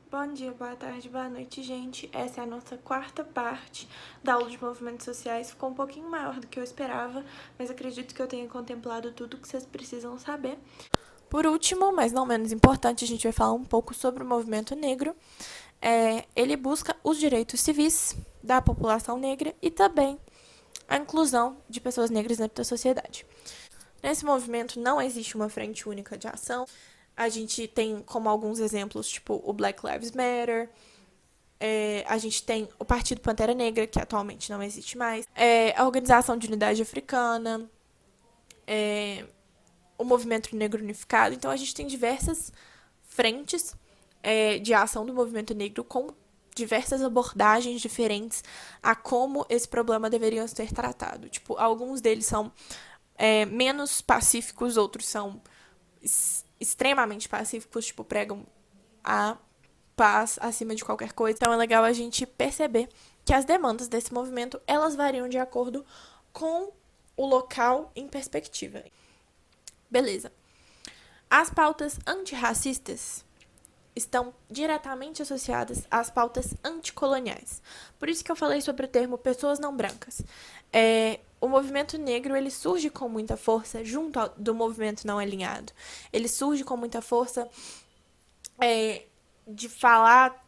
Bom dia, boa tarde, boa noite, gente. Essa é a nossa quarta parte da aula de movimentos sociais. Ficou um pouquinho maior do que eu esperava, mas acredito que eu tenha contemplado tudo que vocês precisam saber. Por último, mas não menos importante, a gente vai falar um pouco sobre o movimento negro. Ele busca os direitos civis da população negra e também a inclusão de pessoas negras dentro da sociedade. Nesse movimento não existe uma frente única de ação. A gente tem como alguns exemplos, tipo o Black Lives Matter. A gente tem o Partido Pantera Negra, que atualmente não existe mais. A Organização de Unidade Africana. O Movimento Negro Unificado. Então, a gente tem diversas frentes de ação do movimento negro com diversas abordagens diferentes a como esse problema deveria ser tratado. Tipo, alguns deles são menos pacíficos, outros são extremamente pacíficos, tipo, pregam a paz acima de qualquer coisa. Então é legal a gente perceber que as demandas desse movimento, elas variam de acordo com o local em perspectiva. Beleza. As pautas antirracistas estão diretamente associadas às pautas anticoloniais. Por isso que eu falei sobre o termo pessoas não brancas. O movimento negro ele surge com muita força junto do movimento não alinhado. Ele surge com muita força de falar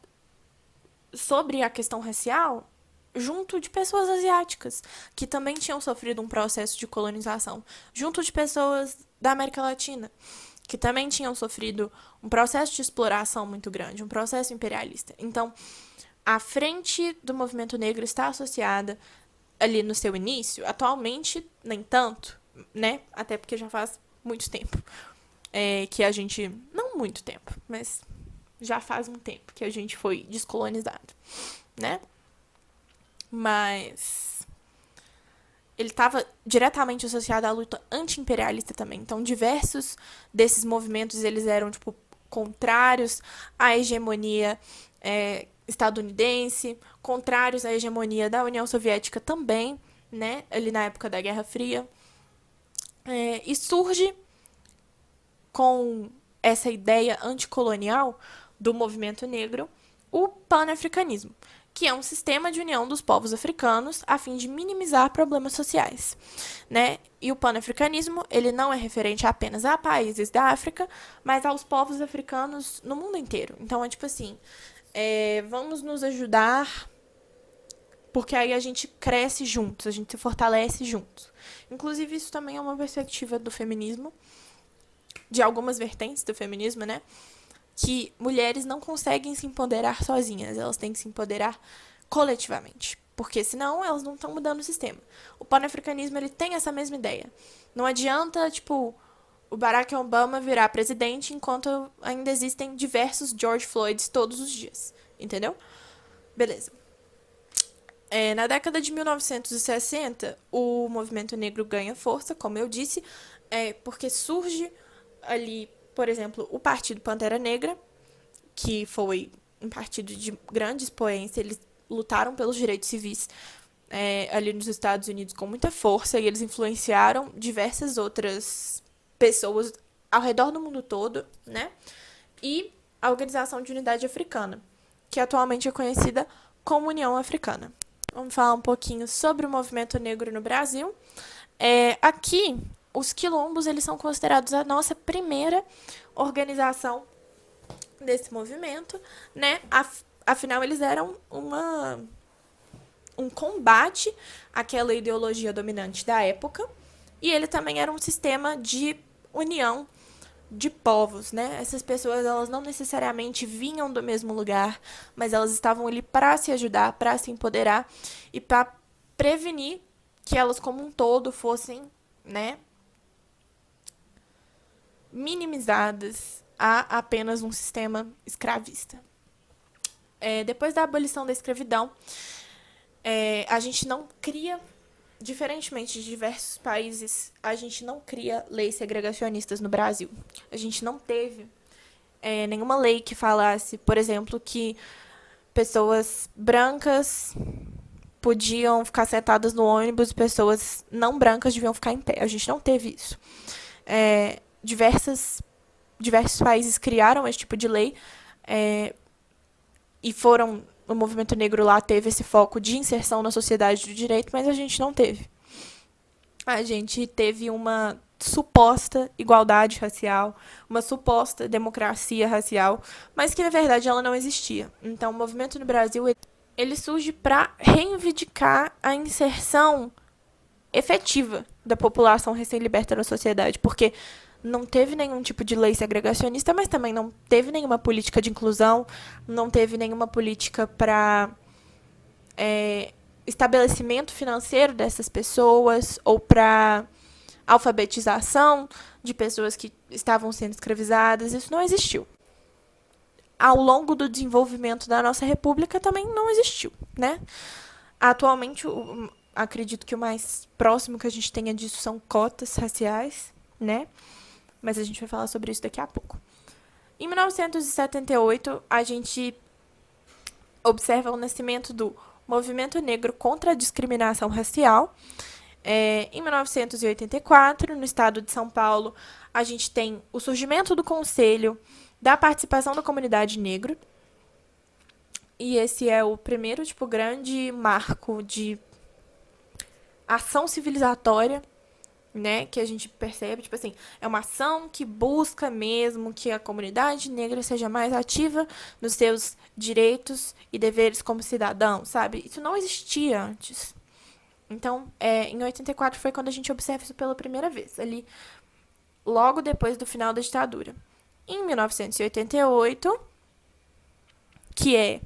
sobre a questão racial junto de pessoas asiáticas, que também tinham sofrido um processo de colonização, junto de pessoas da América Latina, que também tinham sofrido um processo de exploração muito grande, um processo imperialista. Então, a frente do movimento negro está associada ali no seu início, atualmente nem tanto, né? Até porque já faz muito tempo que a gente, não muito tempo, mas já faz um tempo que a gente foi descolonizado, né? Mas ele estava diretamente associado à luta anti-imperialista também. Então, diversos desses movimentos, eles eram, tipo, contrários à hegemonia estadunidense, contrários à hegemonia da União Soviética também, né? Ali na época da Guerra Fria. E surge com essa ideia anticolonial do movimento negro o panafricanismo, que é um sistema de união dos povos africanos a fim de minimizar problemas sociais, né? E o panafricanismo, ele não é referente apenas a países da África, mas aos povos africanos no mundo inteiro. Então, é tipo assim, vamos nos ajudar, porque aí a gente cresce juntos, a gente se fortalece juntos. Inclusive, isso também é uma perspectiva do feminismo, de algumas vertentes do feminismo, né? Que mulheres não conseguem se empoderar sozinhas, elas têm que se empoderar coletivamente, porque senão elas não estão mudando o sistema. O panafricanismo ele tem essa mesma ideia. Não adianta, tipo, o Barack Obama virar presidente enquanto ainda existem diversos George Floyds todos os dias, entendeu? Beleza. Na década de 1960, o movimento negro ganha força, como eu disse, porque surge ali, por exemplo, o Partido Pantera Negra, que foi um partido de grande expoência, eles lutaram pelos direitos civis ali nos Estados Unidos com muita força e eles influenciaram diversas outras pessoas ao redor do mundo todo, né? E a Organização de Unidade Africana, que atualmente é conhecida como União Africana. Vamos falar um pouquinho sobre o movimento negro no Brasil. Aqui, os quilombos eles são considerados a nossa primeira organização desse movimento, né? Afinal, eles eram um combate àquela ideologia dominante da época, e ele também era um sistema de união de povos, né? Essas pessoas, elas não necessariamente vinham do mesmo lugar, mas elas estavam ali para se ajudar, para se empoderar e para prevenir que elas como um todo fossem, né, minimizadas a apenas um sistema escravista. Depois da abolição da escravidão, a gente não cria, diferentemente de diversos países, a gente não cria leis segregacionistas no Brasil. A gente não teve nenhuma lei que falasse, por exemplo, que pessoas brancas podiam ficar sentadas no ônibus e pessoas não brancas deviam ficar em pé. A gente não teve isso. Diversos países criaram esse tipo de lei e foram. O movimento negro lá teve esse foco de inserção na sociedade do direito, mas a gente não teve. A gente teve uma suposta igualdade racial, uma suposta democracia racial, mas que na verdade ela não existia. Então, o movimento no Brasil ele surge para reivindicar a inserção efetiva da população recém-liberta na sociedade, porque não teve nenhum tipo de lei segregacionista, mas também não teve nenhuma política de inclusão, não teve nenhuma política para estabelecimento financeiro dessas pessoas ou para alfabetização de pessoas que estavam sendo escravizadas. Isso não existiu. Ao longo do desenvolvimento da nossa república também não existiu, né? Atualmente, acredito que o mais próximo que a gente tenha disso são cotas raciais, né? Mas a gente vai falar sobre isso daqui a pouco. Em 1978, a gente observa o nascimento do Movimento Negro contra a Discriminação Racial. Em 1984, no estado de São Paulo, a gente tem o surgimento do Conselho da Participação da Comunidade Negra. E esse é o primeiro, grande marco de ação civilizatória, né, que a gente percebe, é uma ação que busca mesmo que a comunidade negra seja mais ativa nos seus direitos e deveres como cidadão, sabe? Isso não existia antes. Então, em 84 foi quando a gente observa isso pela primeira vez, ali, logo depois do final da ditadura. Em 1988, que é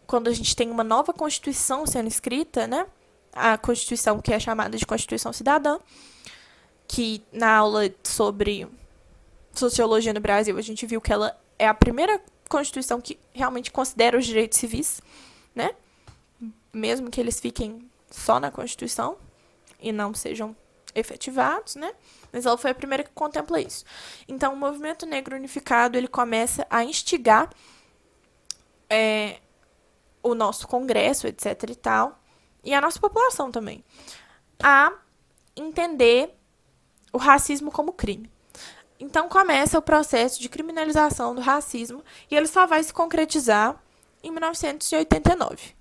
quando a gente tem uma nova Constituição sendo escrita, né? A Constituição que é chamada de Constituição Cidadã, que na aula sobre sociologia no Brasil a gente viu que ela é a primeira Constituição que realmente considera os direitos civis, né? Mesmo que eles fiquem só na Constituição e não sejam efetivados, né? Mas ela foi a primeira que contempla isso. Então, o movimento negro unificado ele começa a instigar o nosso Congresso, etc. e tal, e a nossa população também, a entender o racismo como crime. Então começa o processo de criminalização do racismo e ele só vai se concretizar em 1989.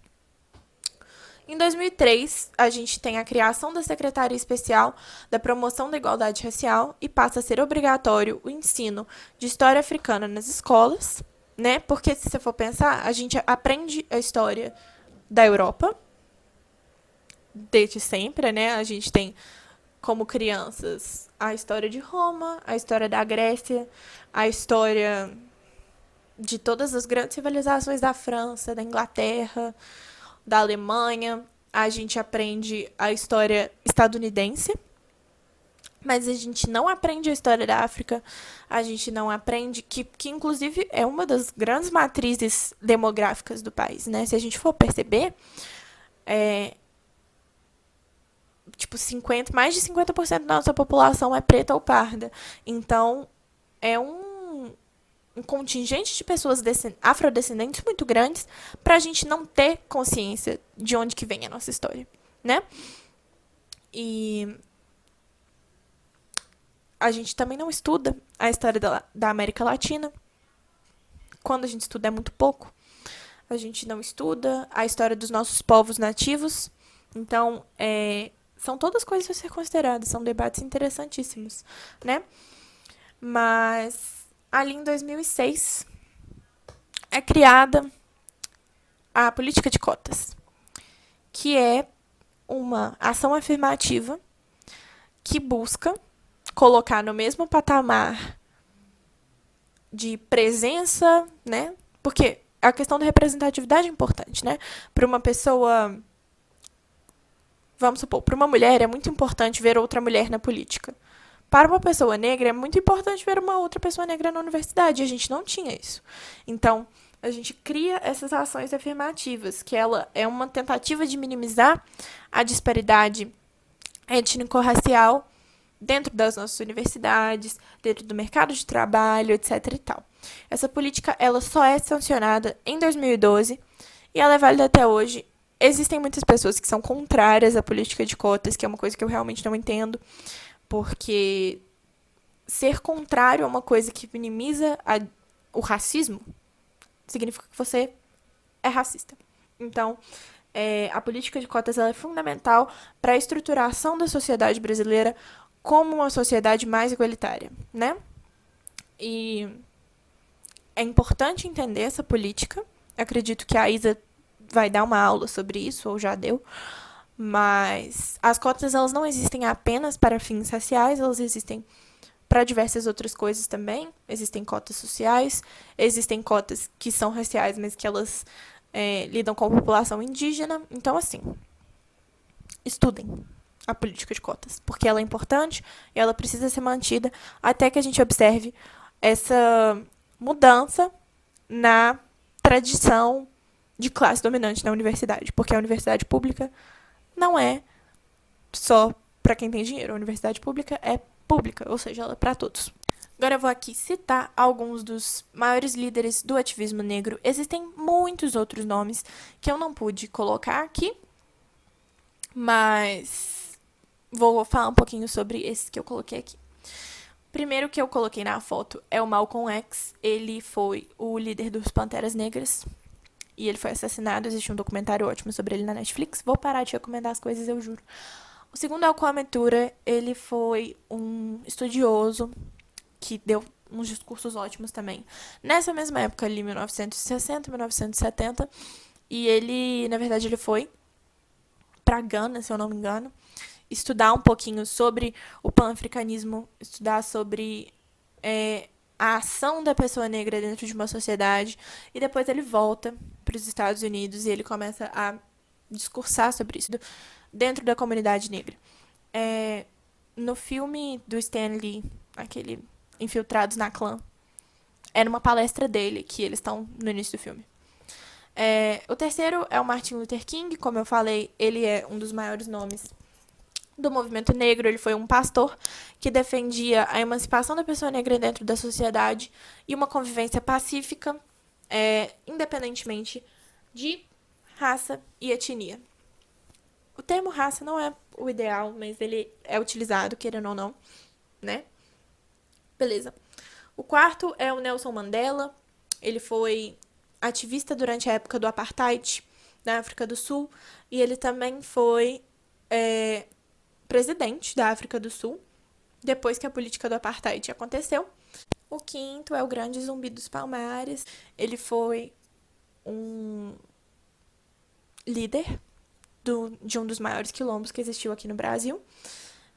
Em 2003, a gente tem a criação da Secretaria Especial da Promoção da Igualdade Racial e passa a ser obrigatório o ensino de história africana nas escolas, né? Porque se você for pensar, a gente aprende a história da Europa desde sempre, né? A gente tem como crianças a história de Roma, a história da Grécia, a história de todas as grandes civilizações da França, da Inglaterra, da Alemanha. A gente aprende a história estadunidense, mas a gente não aprende a história da África, a gente não aprende, que inclusive é uma das grandes matrizes demográficas do país, né? Se a gente for perceber, mais de 50% da nossa população é preta ou parda. Então, é um contingente de pessoas afrodescendentes muito grandes para a gente não ter consciência de onde que vem a nossa história, né? E a gente também não estuda a história da América Latina. Quando a gente estuda é muito pouco. A gente não estuda a história dos nossos povos nativos. Então, são todas coisas a ser consideradas, são debates interessantíssimos, né? Mas, ali em 2006, é criada a política de cotas, que é uma ação afirmativa que busca colocar no mesmo patamar de presença, né? Porque a questão da representatividade é importante, né? Para uma pessoa, vamos supor, para uma mulher é muito importante ver outra mulher na política. Para uma pessoa negra é muito importante ver uma outra pessoa negra na universidade. E a gente não tinha isso. Então, a gente cria essas ações afirmativas, que ela é uma tentativa de minimizar a disparidade étnico-racial dentro das nossas universidades, dentro do mercado de trabalho, etc. e tal. Essa política ela só é sancionada em 2012 e ela é válida até hoje. Existem muitas pessoas que são contrárias à política de cotas, que é uma coisa que eu realmente não entendo, porque ser contrário a uma coisa que minimiza o racismo significa que você é racista. Então, a política de cotas ela é fundamental para a estruturação da sociedade brasileira como uma sociedade mais igualitária, né? E é importante entender essa política. Acredito que a Isa vai dar uma aula sobre isso, ou já deu. Mas as cotas elas não existem apenas para fins raciais, elas existem para diversas outras coisas também. Existem cotas sociais, existem cotas que são raciais, mas que elas lidam com a população indígena. Então, assim, estudem a política de cotas, porque ela é importante e ela precisa ser mantida até que a gente observe essa mudança na tradição de classe dominante na universidade, porque a universidade pública não é só para quem tem dinheiro, a universidade pública é pública, ou seja, ela é para todos. Agora eu vou aqui citar alguns dos maiores líderes do ativismo negro. Existem muitos outros nomes que eu não pude colocar aqui, mas vou falar um pouquinho sobre esses que eu coloquei aqui. Primeiro que eu coloquei na foto é o Malcolm X. Ele foi o líder dos Panteras Negras e ele foi assassinado. Existe um documentário ótimo sobre ele na Netflix. Vou parar de recomendar as coisas, eu juro. O segundo é o Kwame Ture. Ele foi um estudioso que deu uns discursos ótimos também. Nessa mesma época ali, 1960, 1970. E ele, na verdade, ele foi para Gana, se eu não me engano, estudar um pouquinho sobre o pan-africanismo, estudar sobre a ação da pessoa negra dentro de uma sociedade, e depois ele volta para os Estados Unidos e ele começa a discursar sobre isso dentro da comunidade negra. No filme do Stan Lee, aquele Infiltrados na Clã, é numa palestra dele que eles estão no início do filme. O terceiro é o Martin Luther King. Como eu falei, ele é um dos maiores nomes do movimento negro. Ele foi um pastor que defendia a emancipação da pessoa negra dentro da sociedade e uma convivência pacífica, independentemente de raça e etnia. O termo raça não é o ideal, mas ele é utilizado, querendo ou não, né? Beleza. O quarto é o Nelson Mandela. Ele foi ativista durante a época do Apartheid na África do Sul e ele também foi presidente da África do Sul depois que a política do Apartheid aconteceu. O quinto é o Grande Zumbi dos Palmares. Ele foi um líder de um dos maiores quilombos que existiu aqui no Brasil.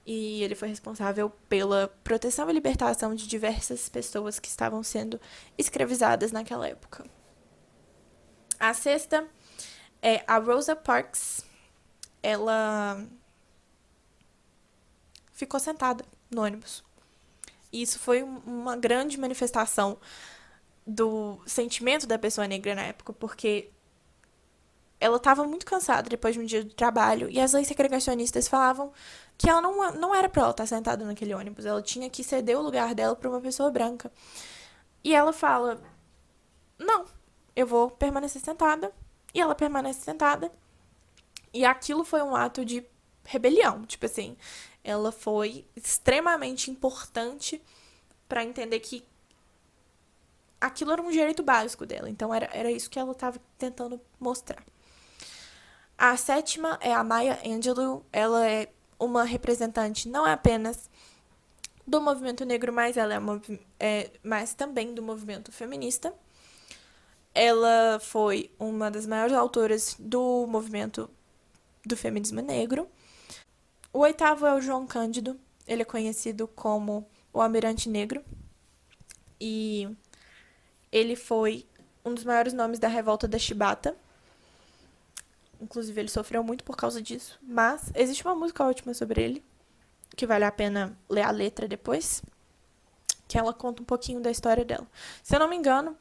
E ele foi responsável pela proteção e libertação de diversas pessoas que estavam sendo escravizadas naquela época. A sexta é a Rosa Parks. Ela ficou sentada no ônibus. E isso foi uma grande manifestação do sentimento da pessoa negra na época, porque ela estava muito cansada depois de um dia de trabalho e as leis segregacionistas falavam que ela não era para ela estar sentada naquele ônibus, ela tinha que ceder o lugar dela para uma pessoa branca. E ela fala: não, eu vou permanecer sentada. E ela permanece sentada. E aquilo foi um ato de rebelião, tipo assim, ela foi extremamente importante para entender que aquilo era um direito básico dela. Então era isso que ela estava tentando mostrar. A sétima é a Maya Angelou. Ela é uma representante não apenas do movimento negro, mas ela mas também do movimento feminista. Ela foi uma das maiores autoras do movimento do feminismo negro. O oitavo é o João Cândido. Ele é conhecido como o Almirante Negro. E ele foi um dos maiores nomes da revolta da Chibata. Inclusive, ele sofreu muito por causa disso. Mas existe uma música ótima sobre ele, que vale a pena ler a letra depois, que ela conta um pouquinho da história dela. Se eu não me engano,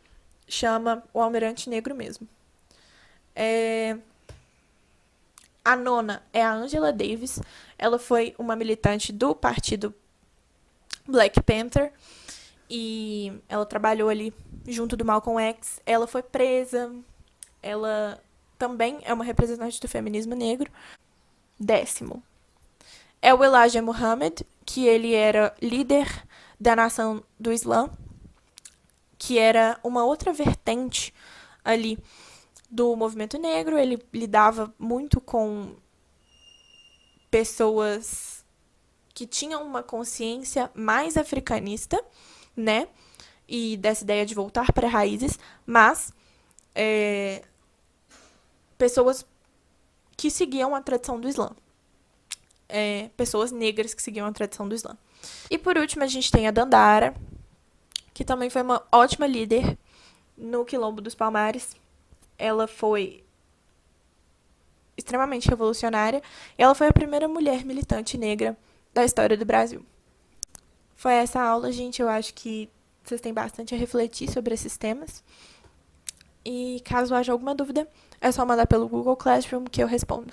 chama O Almirante Negro mesmo. A nona é a Angela Davis. Ela foi uma militante do partido Black Panther e ela trabalhou ali junto do Malcolm X. Ela foi presa. Ela também é uma representante do feminismo negro. Décimo é o Elijah Muhammad, que ele era líder da nação do Islã, que era uma outra vertente ali do movimento negro. Ele lidava muito com pessoas que tinham uma consciência mais africanista, né? E dessa ideia de voltar para raízes, mas pessoas que seguiam a tradição do Islã. Pessoas negras que seguiam a tradição do Islã. E por último, a gente tem a Dandara, que também foi uma ótima líder no Quilombo dos Palmares. Ela foi extremamente revolucionária. E ela foi a primeira mulher militante negra da história do Brasil. Foi essa aula, gente. Eu acho que vocês têm bastante a refletir sobre esses temas. E caso haja alguma dúvida, é só mandar pelo Google Classroom que eu respondo.